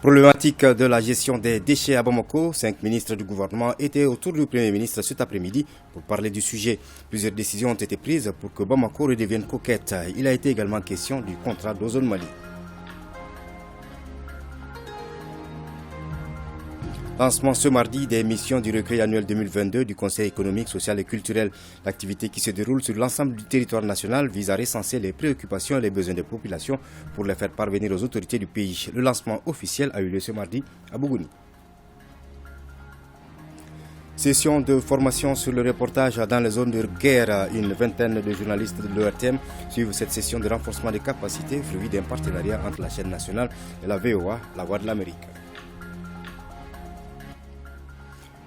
Problématique de la gestion des déchets à Bamako, 5 ministres du gouvernement étaient autour du Premier ministre cet après-midi pour parler du sujet. Plusieurs décisions ont été prises pour que Bamako redevienne coquette. Il a été également question du contrat d'Ozone Mali. Lancement ce mardi des missions du recueil annuel 2022 du Conseil économique, social et culturel. L'activité qui se déroule sur l'ensemble du territoire national vise à recenser les préoccupations et les besoins des populations pour les faire parvenir aux autorités du pays. Le lancement officiel a eu lieu ce mardi à Bougouni. Session de formation sur le reportage dans les zones de guerre. Une vingtaine de journalistes de l'ORTM suivent cette session de renforcement des capacités, fruit d'un partenariat entre la chaîne nationale et la VOA, la Voix de l'Amérique.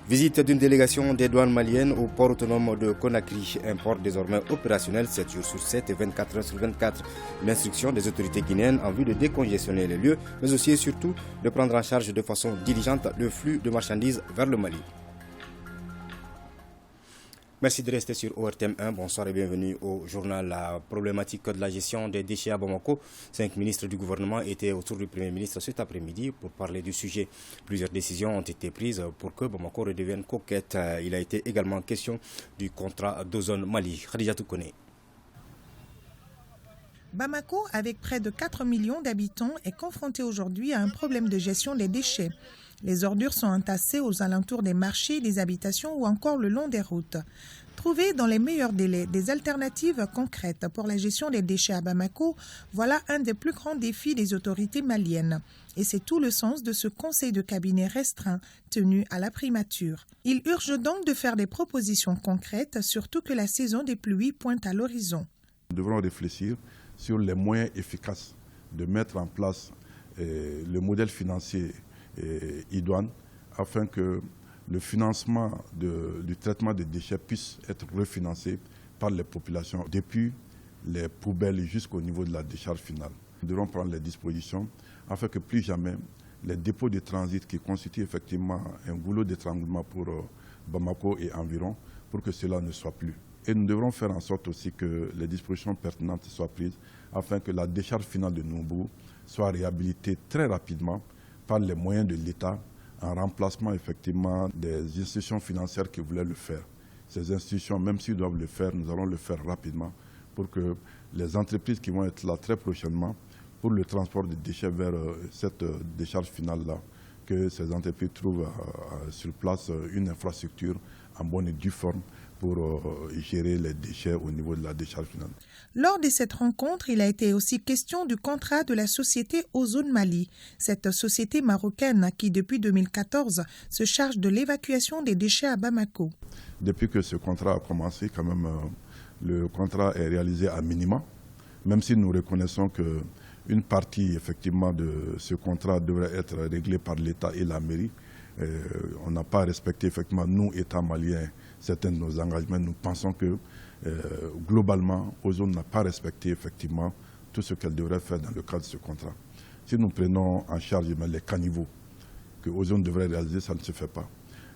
Visite d'une délégation des douanes maliennes au port autonome de Conakry, un port désormais opérationnel 7 jours sur 7 et 24 heures sur 24. Une instruction des autorités guinéennes en vue de décongestionner les lieux, mais aussi et surtout de prendre en charge de façon diligente le flux de marchandises vers le Mali. Merci de rester sur ORTM 1. Bonsoir et bienvenue au journal. La problématique de la gestion des déchets à Bamako. 5 ministres du gouvernement étaient autour du Premier ministre cet après-midi pour parler du sujet. Plusieurs décisions ont été prises pour que Bamako redevienne coquette. Il a été également question du contrat d'Ozone Mali. Khadija Toukone. Bamako, avec près de 4 millions d'habitants, est confronté aujourd'hui à un problème de gestion des déchets. Les ordures sont entassées aux alentours des marchés, des habitations ou encore le long des routes. Trouver dans les meilleurs délais des alternatives concrètes pour la gestion des déchets à Bamako, voilà un des plus grands défis des autorités maliennes. Et c'est tout le sens de ce conseil de cabinet restreint tenu à la primature. Il urge donc de faire des propositions concrètes, surtout que la saison des pluies pointe à l'horizon. Nous devrons réfléchir sur les moyens efficaces de mettre en place le modèle financier idoine afin que le financement du traitement des déchets puisse être refinancé par les populations depuis les poubelles jusqu'au niveau de la décharge finale. Nous devrons prendre les dispositions afin que plus jamais les dépôts de transit qui constituent effectivement un goulot d'étranglement pour Bamako et environ, pour que cela ne soit plus. Et nous devrons faire en sorte aussi que les dispositions pertinentes soient prises afin que la décharge finale de Noumbourg soit réhabilitée très rapidement par les moyens de l'État en remplacement effectivement des institutions financières qui voulaient le faire. Ces institutions, même s'ils doivent le faire, nous allons le faire rapidement pour que les entreprises qui vont être là très prochainement pour le transport des déchets vers cette décharge finale-là, que ces entreprises trouvent sur place une infrastructure en bonne et due forme pour gérer les déchets au niveau de la décharge finale. Lors de cette rencontre, il a été aussi question du contrat de la société Ozone Mali. Cette société marocaine qui, depuis 2014, se charge de l'évacuation des déchets à Bamako. Depuis que ce contrat a commencé, quand même, le contrat est réalisé à minima, même si nous reconnaissons qu'une partie effectivement de ce contrat devrait être réglée par l'État et la mairie. On n'a pas respecté effectivement, nous, État malien, certains de nos engagements. Nous pensons que globalement, Ozone n'a pas respecté effectivement tout ce qu'elle devrait faire dans le cadre de ce contrat. Si nous prenons en charge les caniveaux que Ozone devrait réaliser, ça ne se fait pas.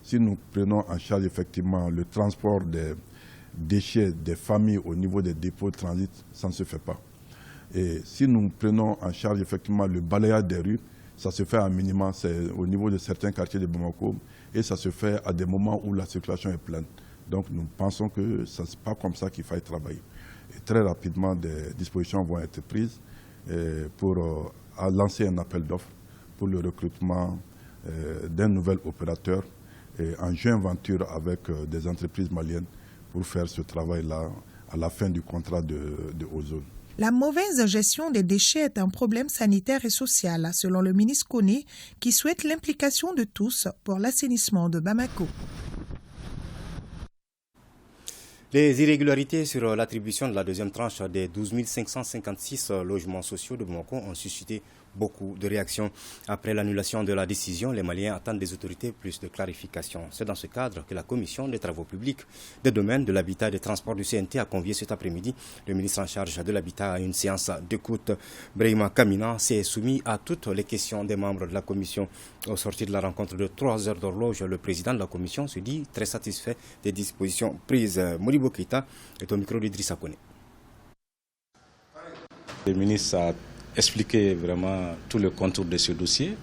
Si nous prenons en charge effectivement le transport des déchets des familles au niveau des dépôts de transit, ça ne se fait pas. Et si nous prenons en charge effectivement le balayage des rues, ça se fait à minima, c'est au niveau de certains quartiers de Bamako et ça se fait à des moments où la circulation est pleine. Donc nous pensons que ce n'est pas comme ça qu'il faille travailler. Et très rapidement, des dispositions vont être prises pour lancer un appel d'offres pour le recrutement d'un nouvel opérateur en joint venture avec des entreprises maliennes pour faire ce travail-là à la fin du contrat de Ozone. La mauvaise gestion des déchets est un problème sanitaire et social, selon le ministre Koné, qui souhaite l'implication de tous pour l'assainissement de Bamako. Les irrégularités sur l'attribution de la deuxième tranche des 12 556 logements sociaux de Bamako ont suscité beaucoup de réactions. Après l'annulation de la décision, les Maliens attendent des autorités plus de clarification. C'est dans ce cadre que la Commission des travaux publics, des domaines de l'habitat et des transports du CNT a convié cet après-midi le ministre en charge de l'habitat à une séance d'écoute. Brahima Kamina s'est soumis à toutes les questions des membres de la Commission. Au sortir de la rencontre de 3 heures d'horloge, le président de la Commission se dit très satisfait des dispositions prises. Modibo Keita est au micro d'Idrissa Kone. Le ministre a expliquer vraiment tout le contour de ce dossier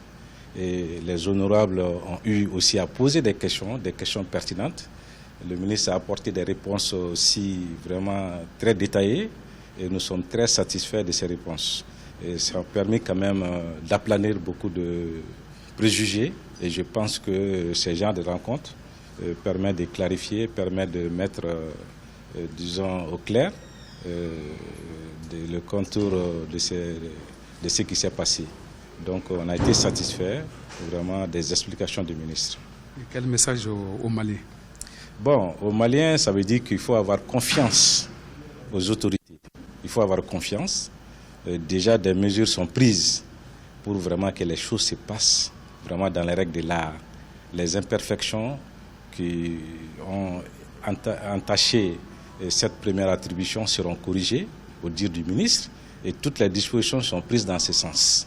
Et les honorables ont eu aussi à poser des questions pertinentes. Le ministre a apporté des réponses aussi vraiment très détaillées et nous sommes très satisfaits de ces réponses. Et ça a permis quand même d'aplanir beaucoup de préjugés et je pense que ces genres de rencontres permettent de clarifier, permettent de mettre, disons, au clair le contour de ce qui s'est passé. Donc on a été satisfait vraiment des explications du ministre. Et quel message aux Maliens? Bon, aux Maliens, ça veut dire qu'il faut avoir confiance aux autorités. Il faut avoir confiance. Déjà, des mesures sont prises pour vraiment que les choses se passent vraiment dans les règles de l'art. Les imperfections qui ont entaché cette première attribution seront corrigées au dire du ministre et toutes les dispositions sont prises dans ce sens.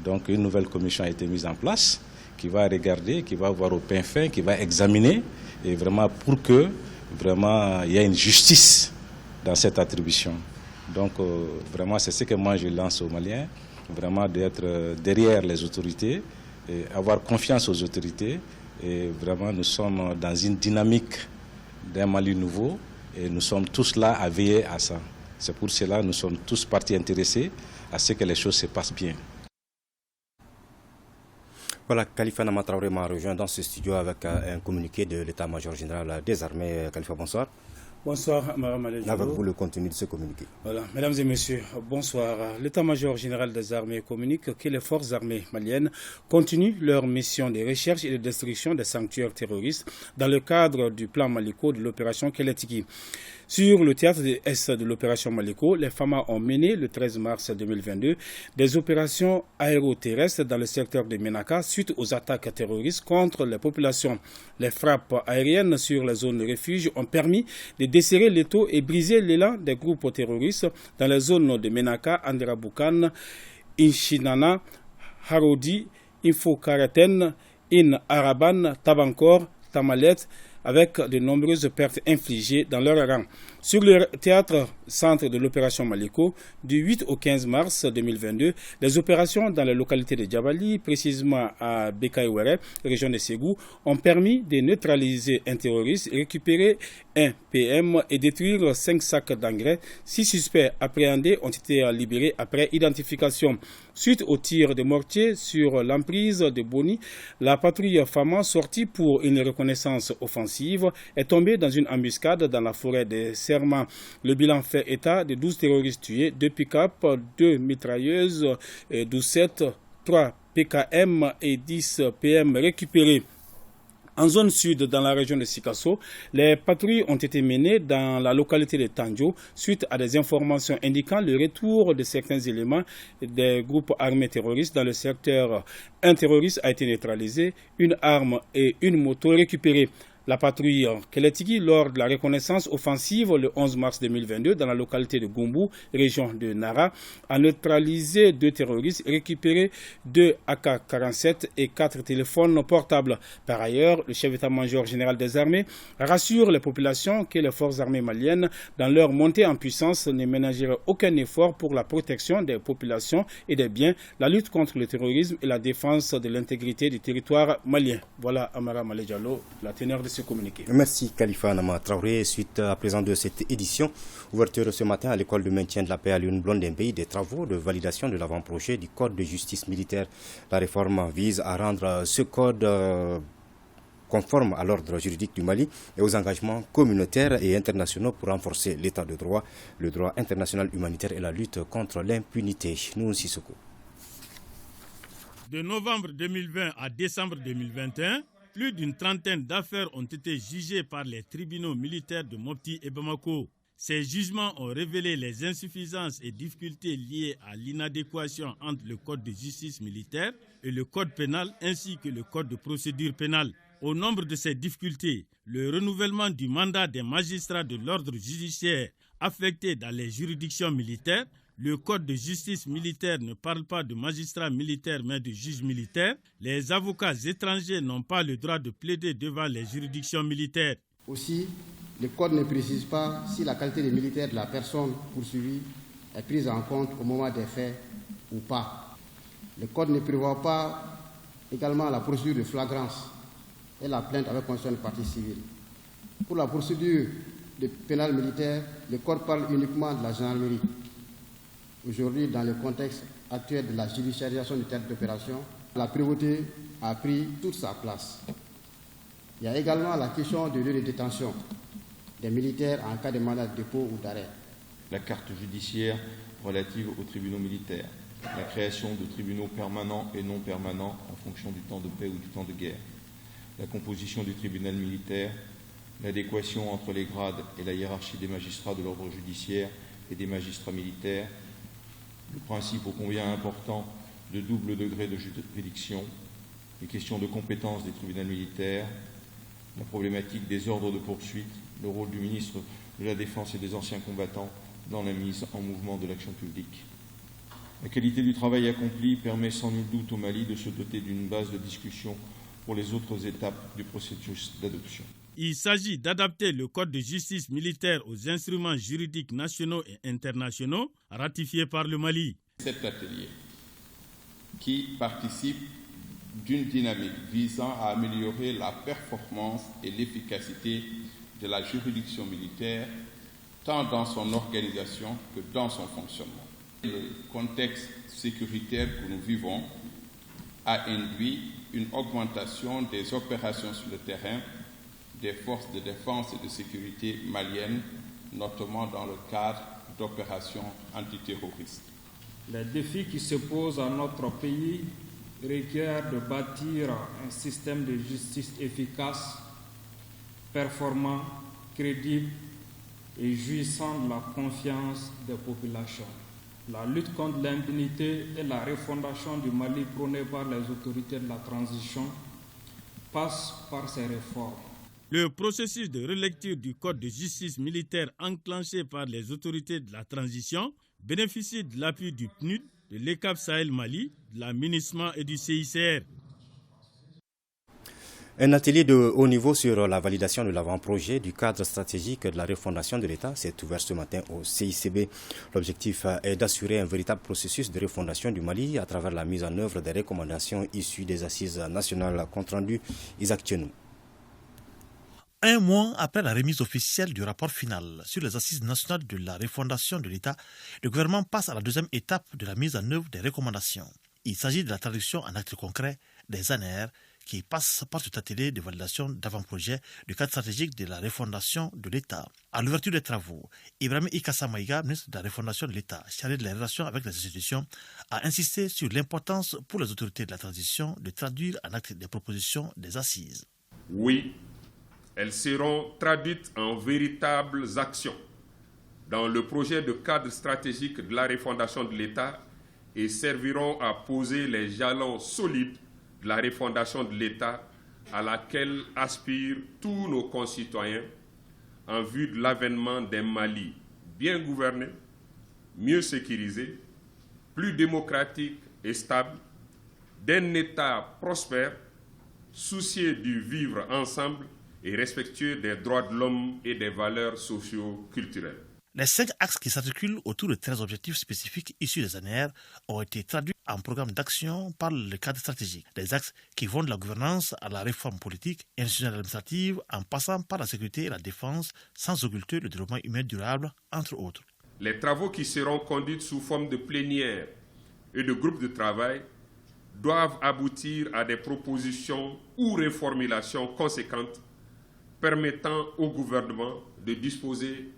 Donc une nouvelle commission a été mise en place qui va regarder, qui va voir au pain fin, qui va examiner et vraiment pour que vraiment il y ait une justice dans cette attribution. Donc vraiment c'est ce que moi je lance aux Maliens, vraiment d'être derrière les autorités, et avoir confiance aux autorités et vraiment nous sommes dans une dynamique d'un Mali nouveau et nous sommes tous là à veiller à ça. C'est pour cela que nous sommes tous partis intéressés à ce que les choses se passent bien. Voilà, Khalifa Nama Traoré m'a rejoint dans ce studio avec un communiqué de l'état-major général des armées. Khalifa, bonsoir. Bonsoir, Mme Alejalo. Avec vous le contenu de ce communiqué. Voilà, mesdames et messieurs, bonsoir. L'état-major général des armées communique que les forces armées maliennes continuent leur mission de recherche et de destruction des sanctuaires terroristes dans le cadre du plan Maliko de l'opération Keletiki. Sur le théâtre de Est de l'opération Maliko, les FAMA ont mené le 13 mars 2022 des opérations aéroterrestres dans le secteur de Menaka suite aux attaques terroristes contre les populations. Les frappes aériennes sur les zones de refuge ont permis de desserrer l'étau et briser l'élan des groupes terroristes dans les zones de Menaka, Anderabukan, Inchinana, Harodi, Infokaraten, In Araban, Tabankor, Tamalet, avec de nombreuses pertes infligées dans leur rang. Sur le théâtre centre de l'opération Maliko, du 8 au 15 mars 2022, les opérations dans la localité de Djabali, précisément à Bekaïwere, région de Ségou, ont permis de neutraliser un terroriste, récupérer un PM et détruire 5 sacs d'engrais. 6 suspects appréhendés ont été libérés après identification. Suite au tir de mortier sur l'emprise de Boni, la patrouille FAMA sortie pour une reconnaissance offensive est tombée dans une embuscade dans la forêt de Serma. Le bilan fait état de 12 terroristes tués, 2 pick-up, 2 mitrailleuses, 12-7, 3 PKM et 10 PM récupérés. En zone sud, dans la région de Sikasso, les patrouilles ont été menées dans la localité de Tandjo suite à des informations indiquant le retour de certains éléments des groupes armés terroristes dans le secteur. Un terroriste a été neutralisé, une arme et une moto récupérées. La patrouille Keletiki, lors de la reconnaissance offensive le 11 mars 2022 dans la localité de Gumbu, région de Nara, a neutralisé 2 terroristes, récupéré 2 AK-47 et 4 téléphones portables. Par ailleurs, le chef d'état-major général des armées rassure les populations que les forces armées maliennes, dans leur montée en puissance, ne ménageraient aucun effort pour la protection des populations et des biens, la lutte contre le terrorisme et la défense de l'intégrité du territoire malien. Voilà, Amara Malejalo, la teneur de ce communiqué. Merci Khalifa Nama Traoré. Suite à présent de cette édition, ouverture ce matin à l'école de maintien de la paix à Lyon Blondin-Pays des travaux de validation de l'avant-projet du code de justice militaire. La réforme vise à rendre ce code conforme à l'ordre juridique du Mali et aux engagements communautaires et internationaux pour renforcer l'état de droit, le droit international humanitaire et la lutte contre l'impunité. Nous aussi, Sissoko. De novembre 2020 à décembre 2021, plus d'une trentaine d'affaires ont été jugées par les tribunaux militaires de Mopti et Bamako. Ces jugements ont révélé les insuffisances et difficultés liées à l'inadéquation entre le code de justice militaire et le code pénal ainsi que le code de procédure pénale. Au nombre de ces difficultés, le renouvellement du mandat des magistrats de l'ordre judiciaire affectés dans les juridictions militaires. Le code de justice militaire ne parle pas de magistrats militaires mais de juges militaires. Les avocats étrangers n'ont pas le droit de plaider devant les juridictions militaires. Aussi, le code ne précise pas si la qualité de militaire de la personne poursuivie est prise en compte au moment des faits ou pas. Le code ne prévoit pas également la procédure de flagrance et la plainte avec constitution de partie civile. Pour la procédure de pénal militaire, le Code parle uniquement de la gendarmerie. Aujourd'hui, dans le contexte actuel de la judiciarisation du théâtre d'opération, la prévôté a pris toute sa place. Il y a également la question du lieu de détention des militaires en cas de mandat de dépôt ou d'arrêt. La carte judiciaire relative aux tribunaux militaires, la création de tribunaux permanents et non permanents en fonction du temps de paix ou du temps de guerre, la composition du tribunal militaire, l'adéquation entre les grades et la hiérarchie des magistrats de l'ordre judiciaire et des magistrats militaires, le principe ô combien important de double degré de juridiction, les questions de compétence des tribunaux militaires, la problématique des ordres de poursuite, le rôle du ministre de la Défense et des anciens combattants dans la mise en mouvement de l'action publique. La qualité du travail accompli permet sans nul doute au Mali de se doter d'une base de discussion pour les autres étapes du processus d'adoption. Il s'agit d'adapter le Code de justice militaire aux instruments juridiques nationaux et internationaux ratifiés par le Mali. Cet atelier qui participe d'une dynamique visant à améliorer la performance et l'efficacité de la juridiction militaire, tant dans son organisation que dans son fonctionnement. Le contexte sécuritaire que nous vivons a induit une augmentation des opérations sur le terrain des forces de défense et de sécurité maliennes, notamment dans le cadre d'opérations antiterroristes. Les défis qui se posent à notre pays requiert de bâtir un système de justice efficace, performant, crédible et jouissant de la confiance des populations. La lutte contre l'impunité et la refondation du Mali prônée par les autorités de la transition passe par ces réformes. Le processus de relecture du Code de justice militaire enclenché par les autorités de la transition bénéficie de l'appui du PNUD, de l'ECAP Sahel Mali, de la MINUSMA et du CICR. Un atelier de haut niveau sur la validation de l'avant-projet du cadre stratégique de la refondation de l'État s'est ouvert ce matin au CICB. L'objectif est d'assurer un véritable processus de refondation du Mali à travers la mise en œuvre des recommandations issues des assises nationales compte rendu Isaac Tchenou. Un mois après la remise officielle du rapport final sur les assises nationales de la refondation de l'État, le gouvernement passe à la deuxième étape de la mise en œuvre des recommandations. Il s'agit de la traduction en actes concrets des ANR qui passent par cet atelier de validation d'avant-projet du cadre stratégique de la refondation de l'État. À l'ouverture des travaux, Ibrahim Ikassa Maïga, ministre de la refondation de l'État, chargé de la relation avec les institutions, a insisté sur l'importance pour les autorités de la transition de traduire en actes des propositions des assises. Oui, elles seront traduites en véritables actions dans le projet de cadre stratégique de la refondation de l'État et serviront à poser les jalons solides de la refondation de l'État à laquelle aspirent tous nos concitoyens en vue de l'avènement d'un Mali bien gouverné, mieux sécurisé, plus démocratique et stable, d'un État prospère, soucieux du vivre ensemble et respectueux des droits de l'homme et des valeurs socio-culturelles. Les 5 axes qui s'articulent autour de 13 objectifs spécifiques issus des ANR ont été traduits en programme d'action par le cadre stratégique. Des axes qui vont de la gouvernance à la réforme politique et institutionnelle administrative en passant par la sécurité et la défense sans occulter le développement humain durable, entre autres. Les travaux qui seront conduits sous forme de plénière et de groupes de travail doivent aboutir à des propositions ou reformulations conséquentes permettant au gouvernement de disposer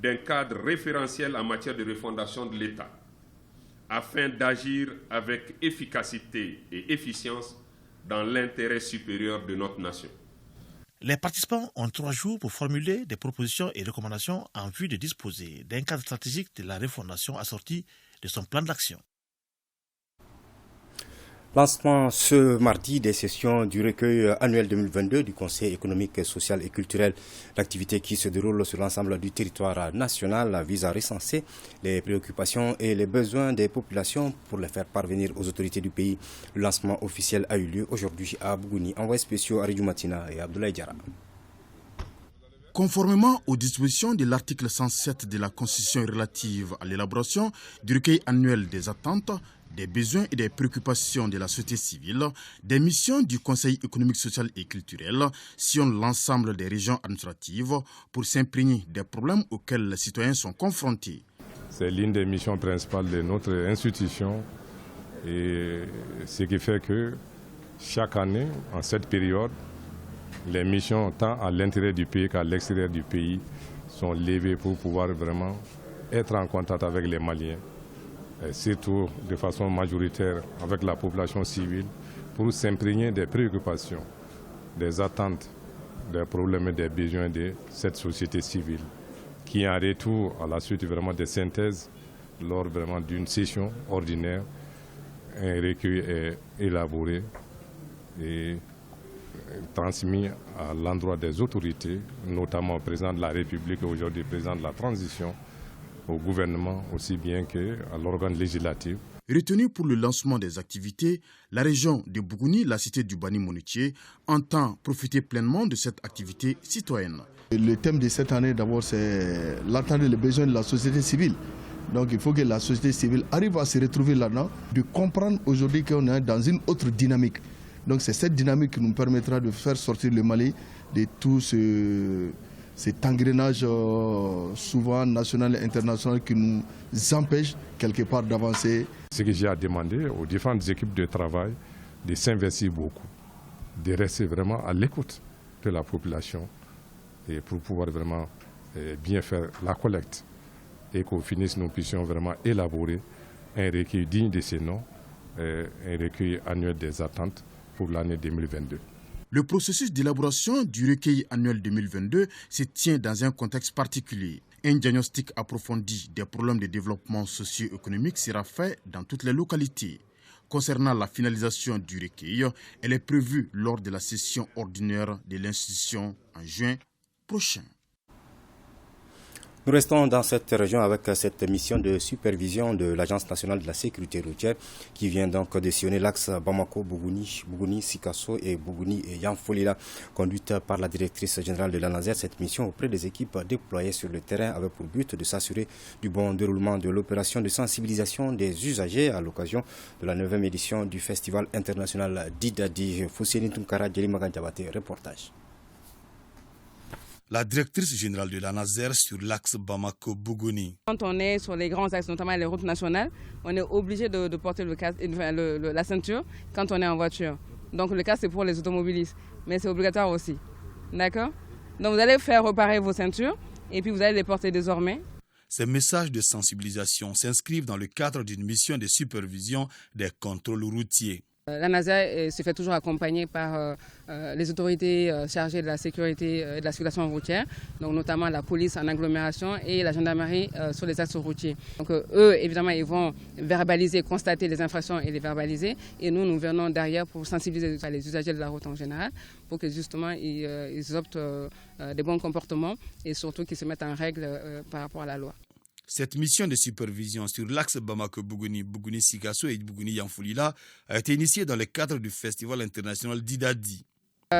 d'un cadre référentiel en matière de refondation de l'État, afin d'agir avec efficacité et efficience dans l'intérêt supérieur de notre nation. Les participants ont 3 jours pour formuler des propositions et recommandations en vue de disposer d'un cadre stratégique de la refondation assorti de son plan d'action. Lancement ce mardi des sessions du recueil annuel 2022 du Conseil économique, social et culturel. L'activité qui se déroule sur l'ensemble du territoire national vise à recenser les préoccupations et les besoins des populations pour les faire parvenir aux autorités du pays. Le lancement officiel a eu lieu aujourd'hui à Bougouni. Envoyés spéciaux Aridou Matina et Abdoulaye Diarra. Conformément aux dispositions de l'article 107 de la Constitution relative à l'élaboration du recueil annuel des attentes, des besoins et des préoccupations de la société civile, des missions du Conseil économique, social et culturel sillonnent l'ensemble des régions administratives pour s'imprégner des problèmes auxquels les citoyens sont confrontés. C'est l'une des missions principales de notre institution et ce qui fait que chaque année, en cette période, les missions tant à l'intérieur du pays qu'à l'extérieur du pays sont levées pour pouvoir vraiment être en contact avec les Maliens, et surtout de façon majoritaire avec la population civile, pour s'imprégner des préoccupations, des attentes, des problèmes et des besoins de cette société civile, qui en retour à la suite vraiment des synthèses, lors vraiment d'une session ordinaire, un recueil est élaboré et transmis à l'endroit des autorités, notamment au président de la République et aujourd'hui président de la transition, au gouvernement aussi bien qu'à l'organe législatif. Retenu pour le lancement des activités, la région de Bougouni, la cité du Bani-Mounitié, entend profiter pleinement de cette activité citoyenne. Le thème de cette année, d'abord, c'est l'attente et les besoins de la société civile. Donc il faut que la société civile arrive à se retrouver là-dedans, de comprendre aujourd'hui qu'on est dans une autre dynamique. Donc c'est cette dynamique qui nous permettra de faire sortir le Mali de tout cet engrenage souvent national et international qui nous empêche quelque part d'avancer. Ce que j'ai à demander aux différentes équipes de travail, de s'investir beaucoup, de rester vraiment à l'écoute de la population et pour pouvoir vraiment bien faire la collecte et qu'au finisse nous puissions vraiment élaborer un recueil digne de ces noms, un recueil annuel des attentes pour l'année 2022. Le processus d'élaboration du recueil annuel 2022 se tient dans un contexte particulier. Un diagnostic approfondi des problèmes de développement socio-économique sera fait dans toutes les localités. Concernant la finalisation du recueil, elle est prévue lors de la session ordinaire de l'institution en juin prochain. Nous restons dans cette région avec cette mission de supervision de l'Agence nationale de la sécurité routière qui vient donc de sillonner l'axe Bamako-Bougouni, Bougouni-Sikasso et Bougouni-Yanfolila, conduite par la directrice générale de l'ANASER. Cette mission auprès des équipes déployées sur le terrain avait pour but de s'assurer du bon déroulement de l'opération de sensibilisation des usagers à l'occasion de la 9e édition du Festival international d'Idadi. Fousseni Tunkara, Djelimagan Diabaté, reportage. La directrice générale de l'ANASER sur l'axe Bamako-Bougouni. Quand on est sur les grands axes, notamment les routes nationales, on est obligé de porter la ceinture quand on est en voiture. Donc le casque c'est pour les automobilistes, mais c'est obligatoire aussi. D'accord? Donc vous allez faire réparer vos ceintures et puis vous allez les porter désormais. Ces messages de sensibilisation s'inscrivent dans le cadre d'une mission de supervision des contrôles routiers. L'ANASER se fait toujours accompagner par les autorités chargées de la sécurité et de la circulation routière, donc notamment la police en agglomération et la gendarmerie sur les axes routiers. Donc eux, évidemment, ils vont verbaliser, constater les infractions et les verbaliser. Et nous venons derrière pour sensibiliser les usagers de la route en général, pour que justement ils optent des bons comportements et surtout qu'ils se mettent en règle par rapport à la loi. Cette mission de supervision sur l'axe Bamako-Bougouni, Bougouni-Sikasso et Bougouni-Yanfolila a été initiée dans le cadre du Festival international d'Idadi.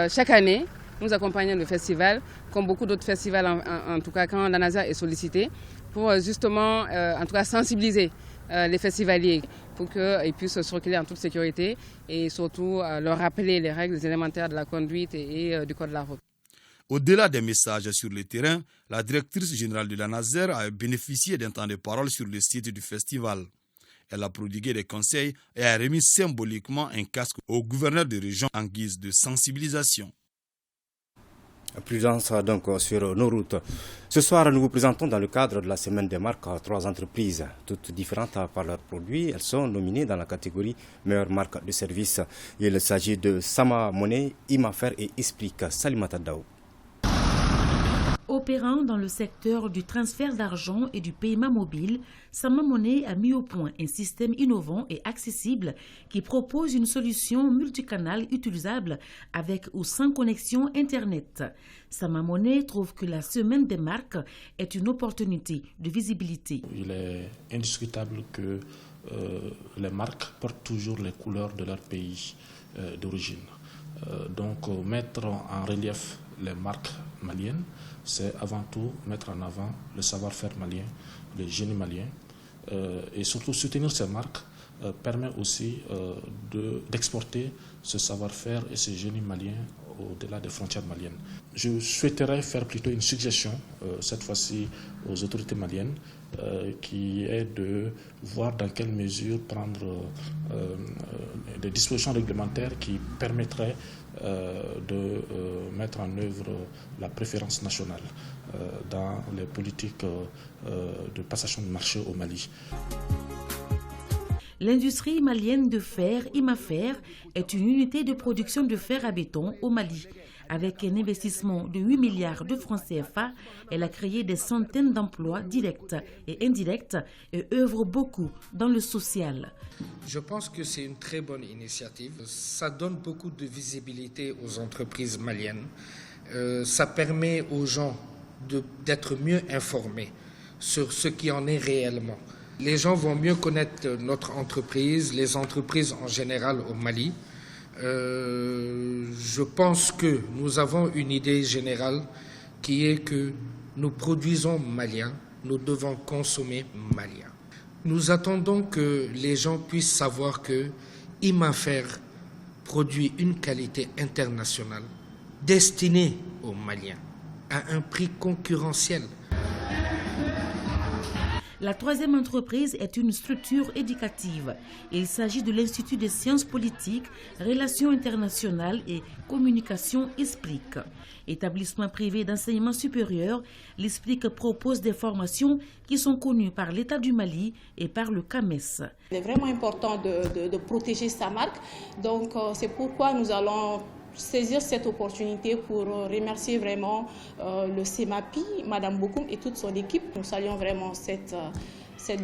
Chaque année, nous accompagnons le festival, comme beaucoup d'autres festivals, en tout cas quand l'ANASER est sollicité, pour justement en tout cas sensibiliser les festivaliers pour qu'ils puissent circuler en toute sécurité et surtout leur rappeler les règles élémentaires de la conduite et du code de la route. Au-delà des messages sur le terrain, la directrice générale de l'ANASER a bénéficié d'un temps de parole sur le site du festival. Elle a prodigué des conseils et a remis symboliquement un casque au gouverneur de région en guise de sensibilisation. Prudence donc sur nos routes. Ce soir, nous vous présentons dans le cadre de la semaine des marques 3 entreprises, toutes différentes par leurs produits. Elles sont nominées dans la catégorie meilleure marque de service. Il s'agit de Sama Money, Imafer et Explique. Salimata Daou. Opérant dans le secteur du transfert d'argent et du paiement mobile, Sama Money a mis au point un système innovant et accessible qui propose une solution multicanal utilisable avec ou sans connexion Internet. Sama Money trouve que la semaine des marques est une opportunité de visibilité. Il est indiscutable que les marques portent toujours les couleurs de leur pays d'origine. Donc mettre en relief les marques maliennes, c'est avant tout mettre en avant le savoir-faire malien, le génie malien et surtout soutenir ces marques permet aussi d'exporter ce savoir-faire et ce génie malien au-delà des frontières maliennes. Je souhaiterais faire plutôt une suggestion, cette fois-ci aux autorités maliennes, qui est de voir dans quelle mesure prendre des dispositions réglementaires qui permettraient de mettre en œuvre la préférence nationale dans les politiques de passation de marché au Mali. L'industrie malienne de fer, IMAFER, est une unité de production de fer à béton au Mali. Avec un investissement de 8 milliards de francs CFA, elle a créé des centaines d'emplois directs et indirects et œuvre beaucoup dans le social. Je pense que c'est une très bonne initiative. Ça donne beaucoup de visibilité aux entreprises maliennes. Ça permet aux gens d'être mieux informés sur ce qui en est réellement. Les gens vont mieux connaître notre entreprise, les entreprises en général au Mali. Je pense que nous avons une idée générale qui est que nous produisons malien, nous devons consommer malien. Nous attendons que les gens puissent savoir que IMAFER produit une qualité internationale destinée aux Maliens à un prix concurrentiel. La troisième entreprise est une structure éducative. Il s'agit de l'Institut des sciences politiques, relations internationales et communication ISPLIC. Établissement privé d'enseignement supérieur, l'ISPLIC propose des formations qui sont connues par l'État du Mali et par le CAMES. Il est vraiment important de protéger sa marque. Donc c'est pourquoi nous allons saisir cette opportunité pour remercier vraiment le CEMAPI, Madame Bokoum et toute son équipe. Nous saluons vraiment cette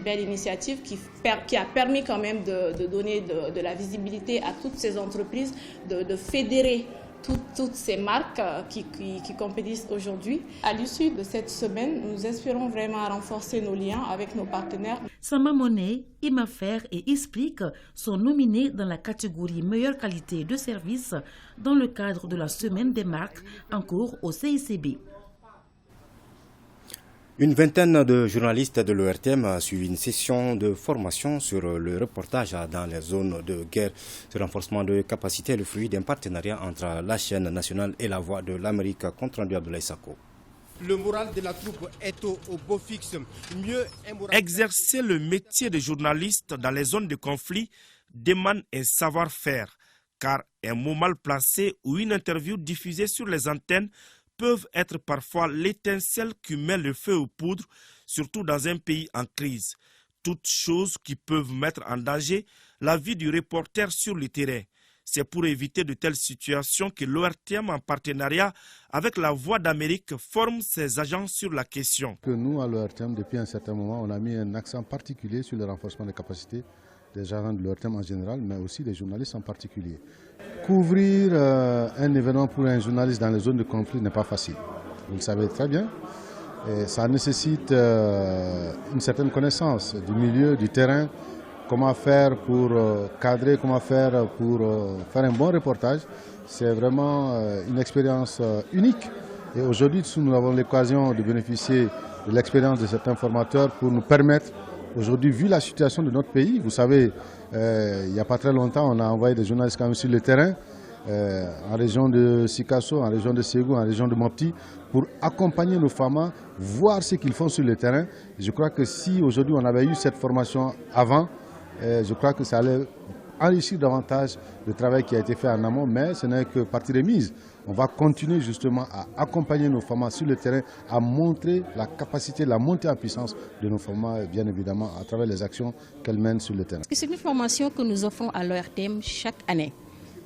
belle initiative qui a permis quand même de donner de la visibilité à toutes ces entreprises, de fédérer toutes ces marques qui compétissent aujourd'hui. À l'issue de cette semaine, nous espérons vraiment renforcer nos liens avec nos partenaires. Sama Monet, IMAFER et ISPLIC sont nominés dans la catégorie meilleure qualité de service dans le cadre de la semaine des marques en cours au CICB. Une vingtaine de journalistes de l'ORTM a suivi une session de formation sur le reportage dans les zones de guerre. Ce renforcement de capacité est le fruit d'un partenariat entre la chaîne nationale et la Voix de l'Amérique, compte rendu Abdoulaye Sako. Le moral de la troupe est au beau fixe. Exercer le métier de journaliste dans les zones de conflit demande un savoir-faire, car un mot mal placé ou une interview diffusée sur les antennes peuvent être parfois l'étincelle qui met le feu aux poudres, surtout dans un pays en crise. Toutes choses qui peuvent mettre en danger la vie du reporter sur le terrain. C'est pour éviter de telles situations que l'ORTM, en partenariat avec la Voix d'Amérique, forme ses agents sur la question. Nous, à l'ORTM, depuis un certain moment, on a mis un accent particulier sur le renforcement des capacités des agents de l'ORTM en général, mais aussi des journalistes en particulier. Couvrir un événement pour un journaliste dans les zones de conflit n'est pas facile. Vous le savez très bien. Et ça nécessite une certaine connaissance du milieu, du terrain, comment faire pour cadrer, comment faire pour faire un bon reportage. C'est vraiment une expérience unique. Et aujourd'hui, nous avons l'occasion de bénéficier de l'expérience de certains formateurs pour nous permettre, aujourd'hui, vu la situation de notre pays, vous savez, il n'y a pas très longtemps, on a envoyé des journalistes quand même sur le terrain, en région de Sikasso, en région de Ségou, en région de Mopti, pour accompagner nos femmes, voir ce qu'ils font sur le terrain. Et je crois que si aujourd'hui on avait eu cette formation avant, je crois que ça allait enrichir davantage le travail qui a été fait en amont, mais ce n'est que partie remise. On va continuer justement à accompagner nos femmes sur le terrain, à montrer la capacité, la montée en puissance de nos femmes, bien évidemment, à travers les actions qu'elles mènent sur le terrain. C'est une formation que nous offrons à l'ORTM chaque année.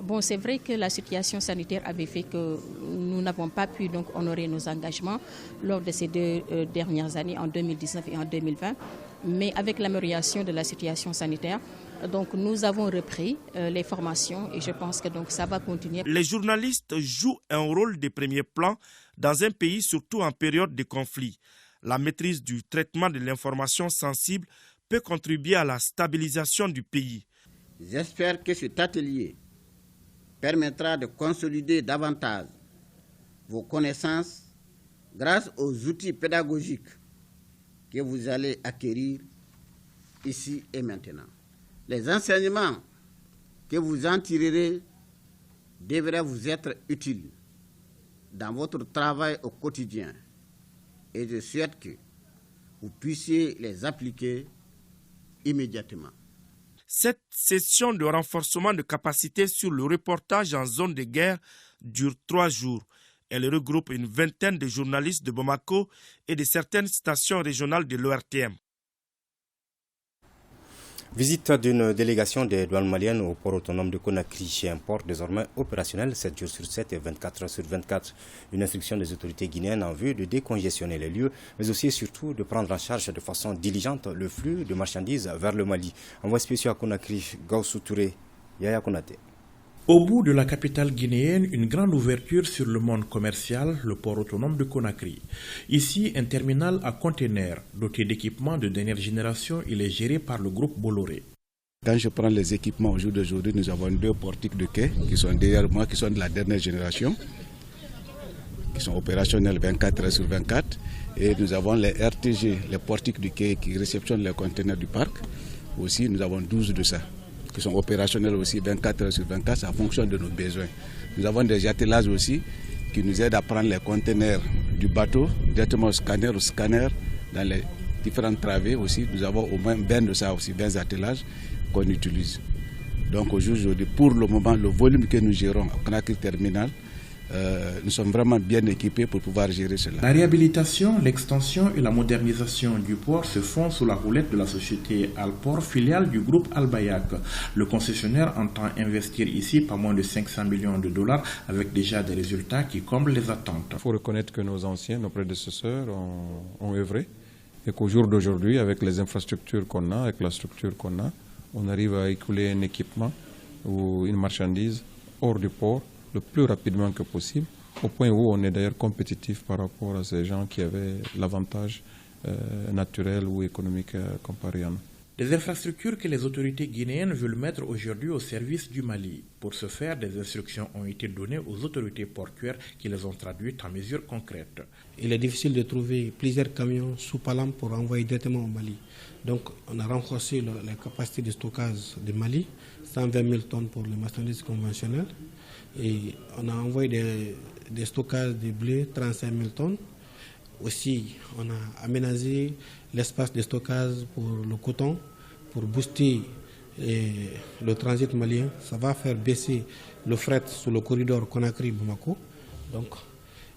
Bon, c'est vrai que la situation sanitaire avait fait que nous n'avons pas pu donc honorer nos engagements lors de ces deux dernières années, en 2019 et en 2020. Mais avec l'amélioration de la situation sanitaire, donc nous avons repris les formations et je pense que donc ça va continuer. Les journalistes jouent un rôle de premier plan dans un pays, surtout en période de conflit. La maîtrise du traitement de l'information sensible peut contribuer à la stabilisation du pays. J'espère que cet atelier permettra de consolider davantage vos connaissances grâce aux outils pédagogiques que vous allez acquérir ici et maintenant. Les enseignements que vous en tirerez devraient vous être utiles dans votre travail au quotidien et je souhaite que vous puissiez les appliquer immédiatement. Cette session de renforcement de capacité sur le reportage en zone de guerre dure 3 jours. Elle regroupe une vingtaine de journalistes de Bamako et de certaines stations régionales de l'ORTM. Visite d'une délégation des douanes maliennes au port autonome de Conakry, un port désormais opérationnel 7 jours sur 7 et 24 heures sur 24. Une instruction des autorités guinéennes en vue de décongestionner les lieux, mais aussi et surtout de prendre en charge de façon diligente le flux de marchandises vers le Mali. Envoyé spécial à Conakry, Gaussou Touré, Yaya Konaté. Au bout de la capitale guinéenne, une grande ouverture sur le monde commercial, le port autonome de Conakry. Ici, un terminal à conteneurs doté d'équipements de dernière génération, il est géré par le groupe Bolloré. Quand je prends les équipements au jour d'aujourd'hui, nous avons 2 portiques de quai qui sont derrière moi, qui sont de la dernière génération, qui sont opérationnels 24 heures sur 24. Et nous avons les RTG, les portiques de quai qui réceptionnent les conteneurs du parc. Aussi, nous avons 12 de ça, qui sont opérationnels aussi 24 heures sur 24, ça fonctionne de nos besoins. Nous avons des attelages aussi qui nous aident à prendre les conteneurs du bateau directement au scanner dans les différentes travées aussi. Nous avons au moins 20 de ça aussi, 20 attelages qu'on utilise. Donc aujourd'hui, pour le moment, le volume que nous gérons au Conakry Terminal, nous sommes vraiment bien équipés pour pouvoir gérer cela. La réhabilitation, l'extension et la modernisation du port se font sous la houlette de la société Alport, filiale du groupe Albayak. Le concessionnaire entend investir ici pas moins de 500 millions de dollars avec déjà des résultats qui comblent les attentes. Il faut reconnaître que nos prédécesseurs ont œuvré et qu'au jour d'aujourd'hui, avec les infrastructures qu'on a, avec la structure qu'on a, on arrive à écouler un équipement ou une marchandise hors du port le plus rapidement que possible, au point où on est d'ailleurs compétitif par rapport à ces gens qui avaient l'avantage naturel ou économique comparé à nous. Des infrastructures que les autorités guinéennes veulent mettre aujourd'hui au service du Mali. Pour ce faire, des instructions ont été données aux autorités portuaires qui les ont traduites en mesures concrètes. Il est difficile de trouver plusieurs camions sous Palam pour envoyer directement au Mali. Donc on a renforcé la capacité de stockage du Mali, 120 000 tonnes pour les marchandises conventionnelles. Et on a envoyé des stockages de blé, 35 000 tonnes. Aussi, on a aménagé l'espace de stockage pour le coton, pour booster le transit malien. Ça va faire baisser le fret sur le corridor Conakry-Bamako.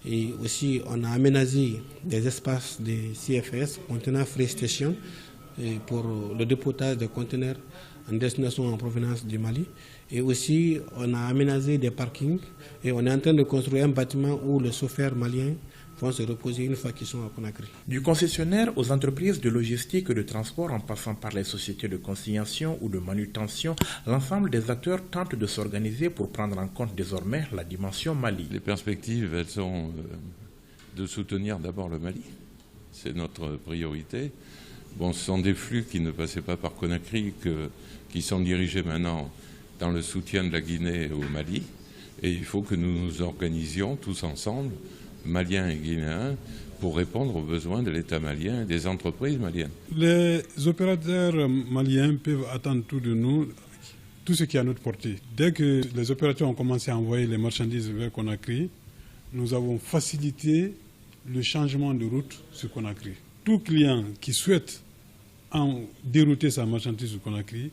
Et aussi, on a aménagé des espaces de CFS, Container Free Station, pour le dépotage des conteneurs en destination en provenance du Mali. Et aussi, on a aménagé des parkings et on est en train de construire un bâtiment où les chauffeurs maliens vont se reposer une fois qu'ils sont à Conakry. Du concessionnaire aux entreprises de logistique et de transport en passant par les sociétés de consignation ou de manutention, l'ensemble des acteurs tentent de s'organiser pour prendre en compte désormais la dimension Mali. Les perspectives, elles sont de soutenir d'abord le Mali. C'est notre priorité. Bon, ce sont des flux qui ne passaient pas par Conakry, qui sont dirigés maintenant dans le soutien de la Guinée au Mali. Et il faut que nous nous organisions tous ensemble, Maliens et Guinéens, pour répondre aux besoins de l'État malien et des entreprises maliennes. Les opérateurs maliens peuvent attendre tout de nous, tout ce qui est à notre portée. Dès que les opérateurs ont commencé à envoyer les marchandises vers Conakry, nous avons facilité le changement de route sur Conakry. Tout client qui souhaite dérouter sa marchandise sur Conakry,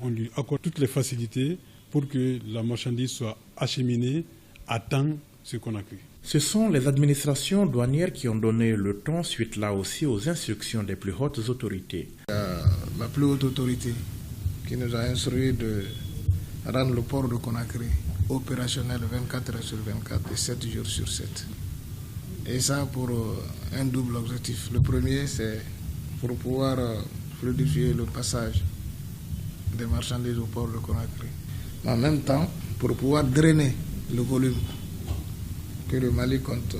on lui accorde toutes les facilités pour que la marchandise soit acheminée à temps sur Conakry. Ce sont les administrations douanières qui ont donné le ton suite là aussi aux instructions des plus hautes autorités. La plus haute autorité qui nous a instruit de rendre le port de Conakry opérationnel 24 heures sur 24 et 7 jours sur 7. Et ça pour un double objectif. Le premier, c'est pour pouvoir fluidifier le passage des marchandises au port de Conakry. En même temps, pour pouvoir drainer le volume que le Mali compte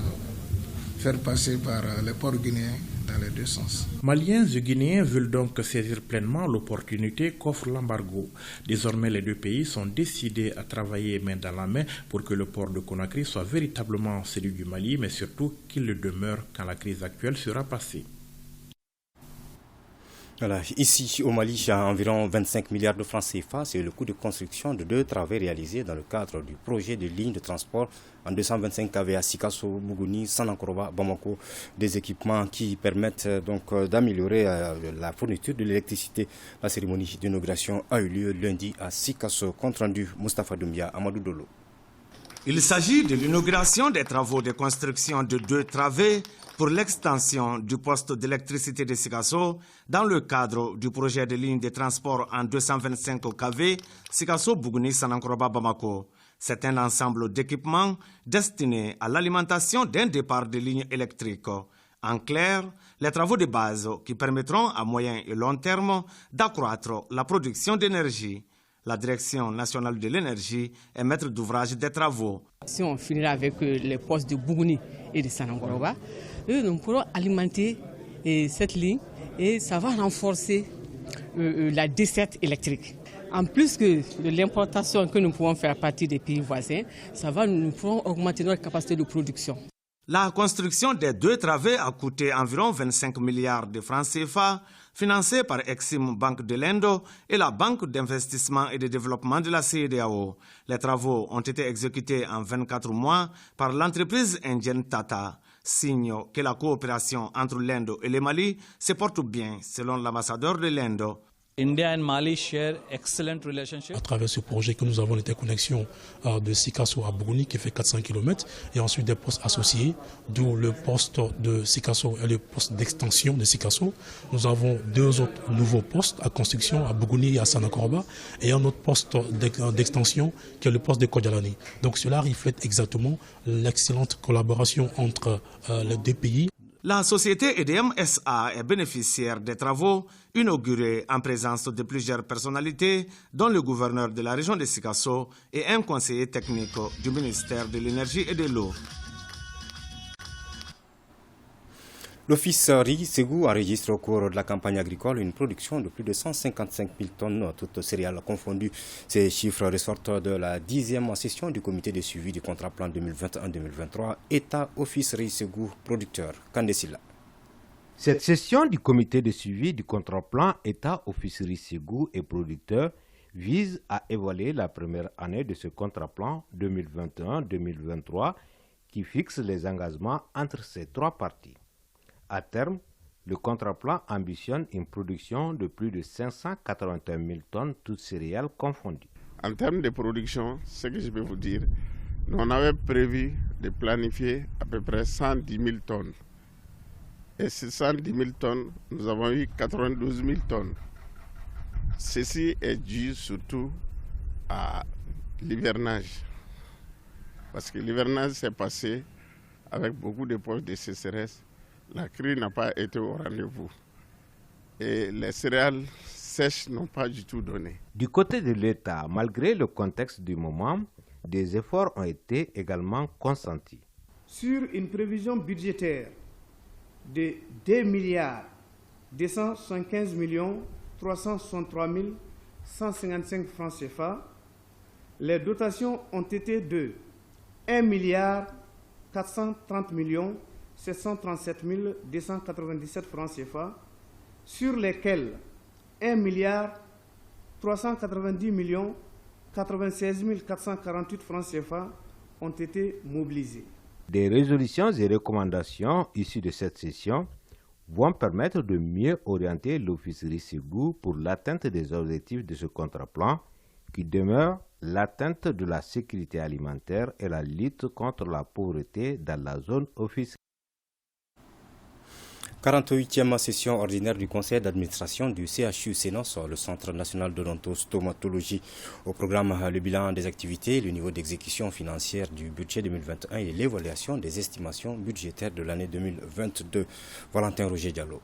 faire passer par les ports guinéens dans les deux sens. Maliens et Guinéens veulent donc saisir pleinement l'opportunité qu'offre l'embargo. Désormais, les deux pays sont décidés à travailler main dans la main pour que le port de Conakry soit véritablement celui du Mali, mais surtout qu'il le demeure quand la crise actuelle sera passée. Voilà, ici au Mali, il y a environ 25 milliards de francs CFA. C'est le coût de construction de 2 travées réalisés dans le cadre du projet de ligne de transport en 225 kV à Sikasso, Bougouni, Sanankoroba, Bamako. Des équipements qui permettent donc d'améliorer la fourniture de l'électricité. La cérémonie d'inauguration a eu lieu lundi à Sikasso. Compte rendu Moustapha Doumbia, Amadou Dolo. Il s'agit de l'inauguration des travaux de construction de 2 travées pour l'extension du poste d'électricité de Sikasso dans le cadre du projet de ligne de transport en 225 kV Sikasso Bougouni Sanankoroba Bamako. C'est un ensemble d'équipements destinés à l'alimentation d'un départ de lignes électriques. En clair, les travaux de base qui permettront à moyen et long terme d'accroître la production d'énergie. La Direction nationale de l'énergie est maître d'ouvrage des travaux. Si on finira avec les postes de Bougouni et de Sanankoroba, nous pourrons alimenter cette ligne et ça va renforcer la desserte électrique. En plus que de l'importation que nous pouvons faire à partir des pays voisins, nous pourrons augmenter notre capacité de production. La construction des 2 travées a coûté environ 25 milliards de francs CFA, financés par Exim Banque de l'Inde et la Banque d'investissement et de développement de la CEDEAO. Les travaux ont été exécutés en 24 mois par l'entreprise indienne Tata, signe que la coopération entre l'Inde et le Mali se porte bien, selon l'ambassadeur de l'Inde. India and Mali share excellent relationship. À travers ce projet que nous avons l'interconnexion de Sikasso à Bougouni qui fait 400 km et ensuite des postes associés, d'où le poste de Sikasso et le poste d'extension de Sikasso. Nous avons 2 autres nouveaux postes à construction à Bougouni et à Sanankoroba et un autre poste d'extension qui est le poste de Kodjalani. Donc cela reflète exactement l'excellente collaboration entre les 2 pays. La société EDM SA est bénéficiaire des travaux inaugurés en présence de plusieurs personnalités, dont le gouverneur de la région de Sikasso et un conseiller technique du ministère de l'énergie et de l'eau. L'office riz Ségou enregistre au cours de la campagne agricole une production de plus de 155 000 tonnes, toutes céréales confondues. Ces chiffres ressortent de la 10e session du comité de suivi du contrat plan 2021-2023, État Office riz Ségou producteur. Kandesila. Cette session du comité de suivi du contrat plan État Office riz Ségou et producteur vise à évaluer la première année de ce contrat plan 2021-2023 qui fixe les engagements entre ces 3 parties. À terme, le contrat-plan ambitionne une production de plus de 581 000 tonnes, toutes céréales confondues. En termes de production, ce que je peux vous dire, nous on avait prévu de planifier à peu près 110 000 tonnes. Et ces 110 000 tonnes, nous avons eu 92 000 tonnes. Ceci est dû surtout à l'hivernage. Parce que l'hivernage s'est passé avec beaucoup de poches de sécheresse. La crue n'a pas été au rendez-vous et les céréales sèches n'ont pas du tout donné. Du côté de l'État, malgré le contexte du moment, des efforts ont été également consentis. Sur une prévision budgétaire de 2 milliards 275 363 155 francs CFA, les dotations ont été de 1 milliard 430 737 297 francs CFA, sur lesquels 1 milliard 390 96 448 francs CFA ont été mobilisés. Des résolutions et recommandations issues de cette session vont permettre de mieux orienter l'Office riz Ségou pour l'atteinte des objectifs de ce contrat-plan qui demeure l'atteinte de la sécurité alimentaire et la lutte contre la pauvreté dans la zone Office. 48e session ordinaire du conseil d'administration du CHU Sénos, le Centre national d'odontostomatologie. Au programme, le bilan des activités, le niveau d'exécution financière du budget 2021 et l'évaluation des estimations budgétaires de l'année 2022. Valentin Roger Diallo.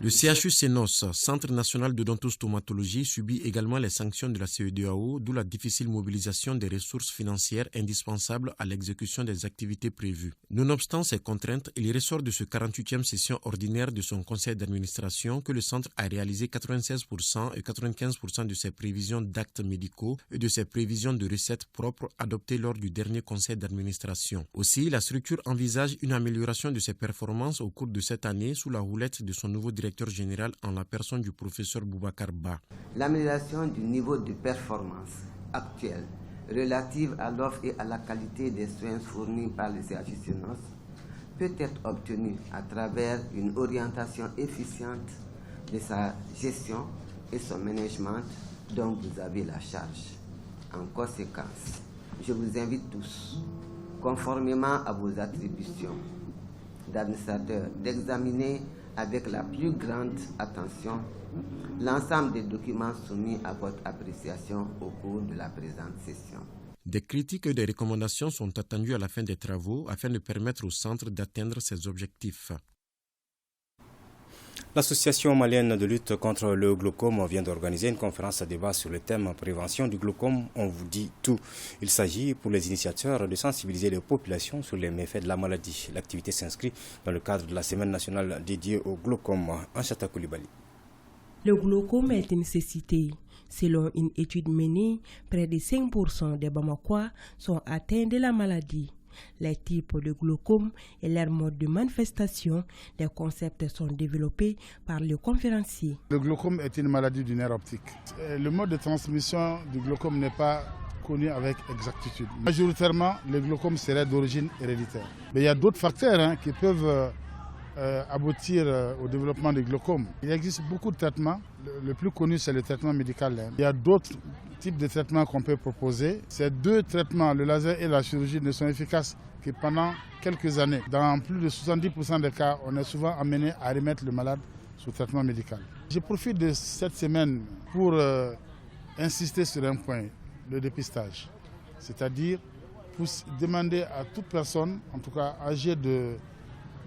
Le CHU Sénos, Centre national d'odontostomatologie, subit également les sanctions de la CEDEAO, d'où la difficile mobilisation des ressources financières indispensables à l'exécution des activités prévues. Nonobstant ces contraintes, il ressort de ce 48e session ordinaire de son conseil d'administration que le centre a réalisé 96% et 95% de ses prévisions d'actes médicaux et de ses prévisions de recettes propres adoptées lors du dernier conseil d'administration. Aussi, la structure envisage une amélioration de ses performances au cours de cette année sous la houlette de son nouveau directeur directeur général en la personne du professeur Boubacar Ba. L'amélioration du niveau de performance actuel relative à l'offre et à la qualité des soins fournis par les CHU Senos peut être obtenue à travers une orientation efficiente de sa gestion et son management dont vous avez la charge. En conséquence, je vous invite tous, conformément à vos attributions d'administrateur, d'examiner avec la plus grande attention l'ensemble des documents soumis à votre appréciation au cours de la présente session. Des critiques et des recommandations sont attendues à la fin des travaux afin de permettre au centre d'atteindre ses objectifs. L'association malienne de lutte contre le glaucome vient d'organiser une conférence à débat sur le thème prévention du glaucome. On vous dit tout. Il s'agit pour les initiateurs de sensibiliser les populations sur les méfaits de la maladie. L'activité s'inscrit dans le cadre de la semaine nationale dédiée au glaucome. Anchata Koulibaly. Le glaucome est une cécité. Selon une étude menée, près de 5% des Bamakois sont atteints de la maladie. Les types de glaucome et leur mode de manifestation, les concepts sont développés par le conférencier. Le glaucome est une maladie du nerf optique. Le mode de transmission du glaucome n'est pas connu avec exactitude. Majoritairement, le glaucome serait d'origine héréditaire. Mais il y a d'autres facteurs qui peuvent aboutir au développement du glaucome. Il existe beaucoup de traitements. Le plus connu, c'est le traitement médical. Il y a d'autres types de traitements qu'on peut proposer. Ces deux traitements, le laser et la chirurgie, ne sont efficaces que pendant quelques années. Dans plus de 70% des cas, on est souvent amené à remettre le malade sous traitement médical. Je profite de cette semaine pour insister sur un point, le dépistage. C'est-à-dire pour demander à toute personne, en tout cas âgée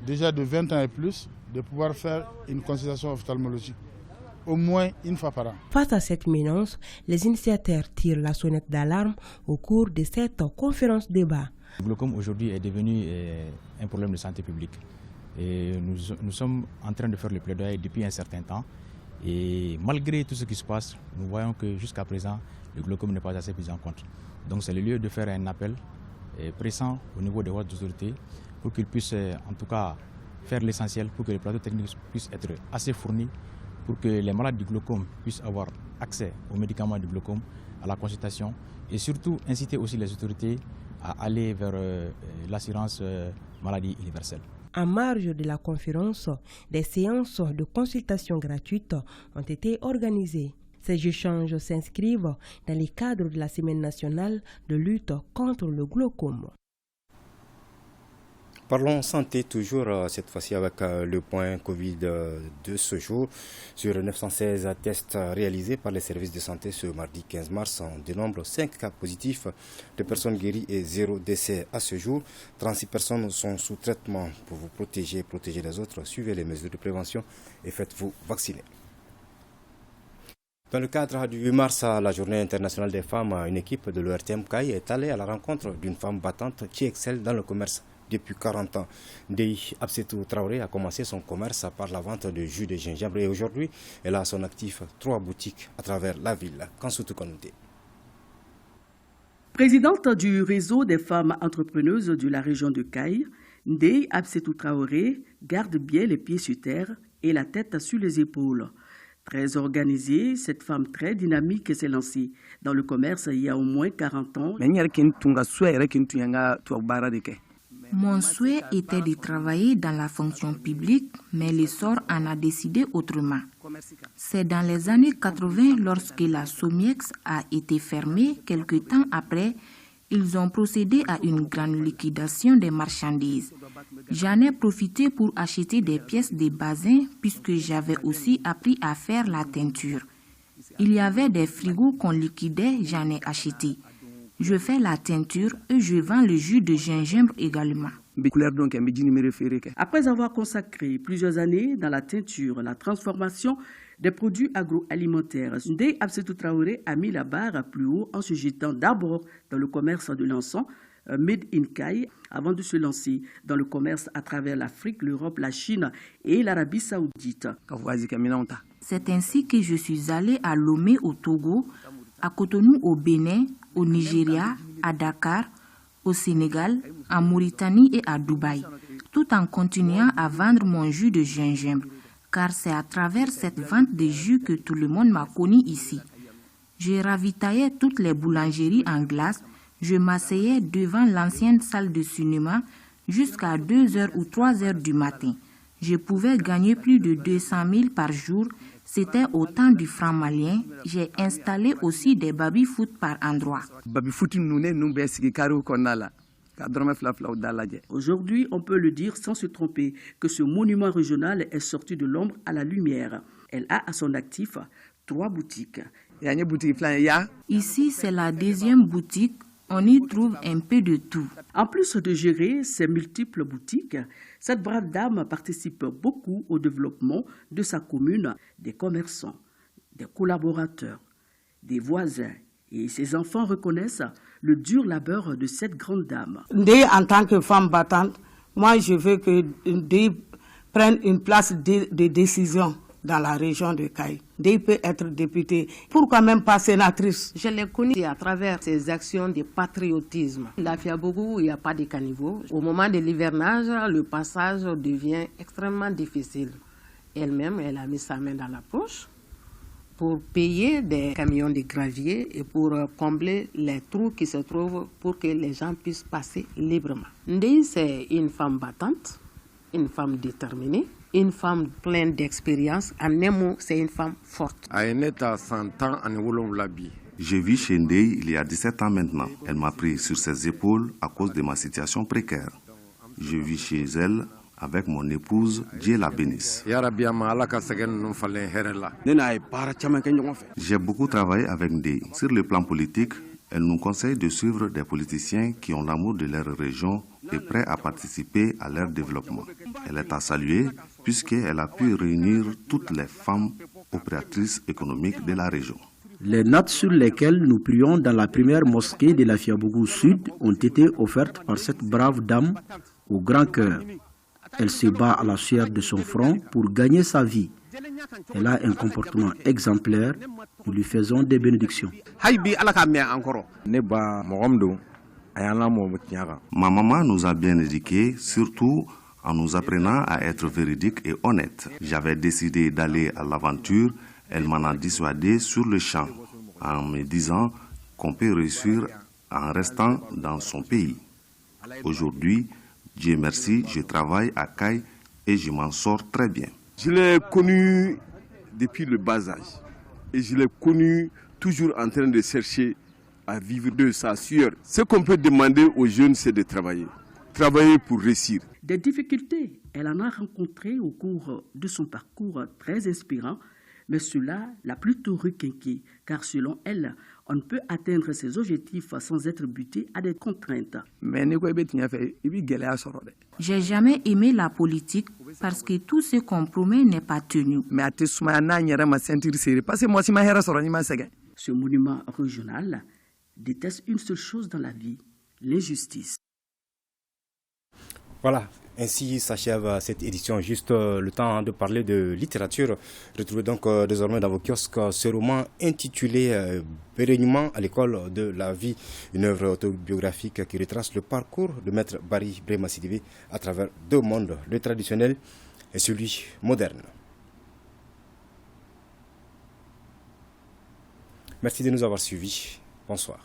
déjà de 20 ans et plus, de pouvoir faire une consultation ophtalmologique, au moins une fois par an. Face à cette menace, les initiateurs tirent la sonnette d'alarme au cours de cette conférence débat. Le glaucome aujourd'hui est devenu un problème de santé publique. Et nous sommes en train de faire le plaidoyer depuis un certain temps. Et malgré tout ce qui se passe, nous voyons que jusqu'à présent, le glaucome n'est pas assez pris en compte. Donc c'est le lieu de faire un appel pressant au niveau des hautes autorités pour qu'ils puissent en tout cas faire l'essentiel pour que les plateaux techniques puissent être assez fournis pour que les malades du glaucome puissent avoir accès aux médicaments du glaucome, à la consultation et surtout inciter aussi les autorités à aller vers l'assurance maladie universelle. En marge de la conférence, des séances de consultation gratuites ont été organisées. Ces échanges s'inscrivent dans le cadre de la Semaine nationale de lutte contre le glaucome. Parlons santé toujours, cette fois-ci avec le point Covid de ce jour. Sur 916 tests réalisés par les services de santé ce mardi 15 mars, on dénombre 5 cas positifs de personnes guéries et 0 décès à ce jour. 36 personnes sont sous traitement. Pour vous protéger et protéger les autres, suivez les mesures de prévention et faites-vous vacciner. Dans le cadre du 8 mars, à la Journée internationale des femmes, une équipe de l'ERTM CAI est allée à la rencontre d'une femme battante qui excelle dans le commerce depuis 40 ans. Ndei Absetou Traoré a commencé son commerce par la vente de jus de gingembre et aujourd'hui, elle a à son actif 3 boutiques à travers la ville. Kansoutou Kanouté. Présidente du réseau des femmes entrepreneuses de la région de Caille, Ndei Absetou Traoré garde bien les pieds sur terre et la tête sur les épaules. Très organisée, cette femme très dynamique s'est lancée dans le commerce il y a au moins 40 ans. Mon souhait était de travailler dans la fonction publique, mais l'essor en a décidé autrement. C'est dans les années 80, lorsque la Somiex a été fermée, quelque temps après, ils ont procédé à une grande liquidation des marchandises. J'en ai profité pour acheter des pièces de basin, puisque j'avais aussi appris à faire la teinture. Il y avait des frigos qu'on liquidait, j'en ai acheté. Je fais la teinture et je vends le jus de gingembre également. Après avoir consacré plusieurs années dans la teinture, la transformation des produits agroalimentaires, Ndei Absetou Traoré a mis la barre plus haut en se jetant d'abord dans le commerce de l'encens, Made in Caille, avant de se lancer dans le commerce à travers l'Afrique, l'Europe, la Chine et l'Arabie Saoudite. C'est ainsi que je suis allée à Lomé au Togo, à Cotonou au Bénin, au Nigeria, à Dakar, au Sénégal, en Mauritanie et à Dubaï, tout en continuant à vendre mon jus de gingembre. car c'est à travers cette vente de jus que tout le monde m'a connu ici. Je ravitaillais toutes les boulangeries en glace, je m'asseyais devant l'ancienne salle de cinéma jusqu'à 2h ou 3h du matin. Je pouvais gagner plus de 200 000 par jour. C'était au temps du franc malien. J'ai installé aussi des baby-foot par endroit. Aujourd'hui, on peut le dire sans se tromper que ce monument régional est sorti de l'ombre à la lumière. Elle a à son actif 3 boutiques. Ici, c'est la deuxième boutique. On y trouve un peu de tout. En plus de gérer ces multiples boutiques, cette brave dame participe beaucoup au développement de sa commune, des commerçants, des collaborateurs, des voisins. Et ses enfants reconnaissent le dur labeur de cette grande dame. En tant que femme battante, moi je veux que Ndeye prenne une place de décision dans la région de Caille. Ndeye peut être députée, pourquoi même pas sénatrice. Je l'ai connue à travers ses actions de patriotisme. La Fiabougou, il n'y a pas de caniveau. Au moment de l'hivernage, le passage devient extrêmement difficile. Elle-même, elle a mis sa main dans la poche pour payer des camions de gravier et pour combler les trous qui se trouvent pour que les gens puissent passer librement. Ndeye, c'est une femme battante, une femme déterminée, une femme pleine d'expérience. En un mot, c'est une femme forte. Je vis chez Ndeye il y a 17 ans maintenant. Elle m'a pris sur ses épaules à cause de ma situation précaire. Je vis chez elle avec mon épouse, Dieu la bénisse. J'ai beaucoup travaillé avec Ndeye. Sur le plan politique, elle nous conseille de suivre des politiciens qui ont l'amour de leur région et prêts à participer à leur développement. Elle est à saluer puisqu'elle a pu réunir toutes les femmes opératrices économiques de la région. Les nattes sur lesquelles nous prions dans la première mosquée de la Fiabougou Sud ont été offertes par cette brave dame au grand cœur. Elle se bat à la sueur de son front pour gagner sa vie. Elle a un comportement exemplaire. Nous lui faisons des bénédictions. Ma maman nous a bien éduqués, surtout en nous apprenant à être véridiques et honnêtes. J'avais décidé d'aller à l'aventure. Elle m'en a dissuadé sur le champ, en me disant qu'on peut réussir en restant dans son pays. Aujourd'hui, Dieu merci, je travaille à Caille et je m'en sors très bien. Je l'ai connu depuis le bas âge et je l'ai connu toujours en train de chercher à vivre de sa sueur. Ce qu'on peut demander aux jeunes, c'est de travailler. Travailler pour réussir. Des difficultés, elle en a rencontré au cours de son parcours très inspirant, mais cela l'a plutôt requinqué, car selon elle, on ne peut atteindre ses objectifs sans être buté à des contraintes. J'ai jamais aimé la politique parce que tout ce qu'on promet n'est pas tenu. Ce monument régional déteste une seule chose dans la vie, l'injustice. Voilà, ainsi s'achève cette édition. Juste le temps de parler de littérature. Retrouvez donc désormais dans vos kiosques ce roman intitulé Béréniement à l'école de la vie, une œuvre autobiographique qui retrace le parcours de Maître Barry Brema Sidibé à travers 2 mondes, le traditionnel et celui moderne. Merci de nous avoir suivis. Bonsoir.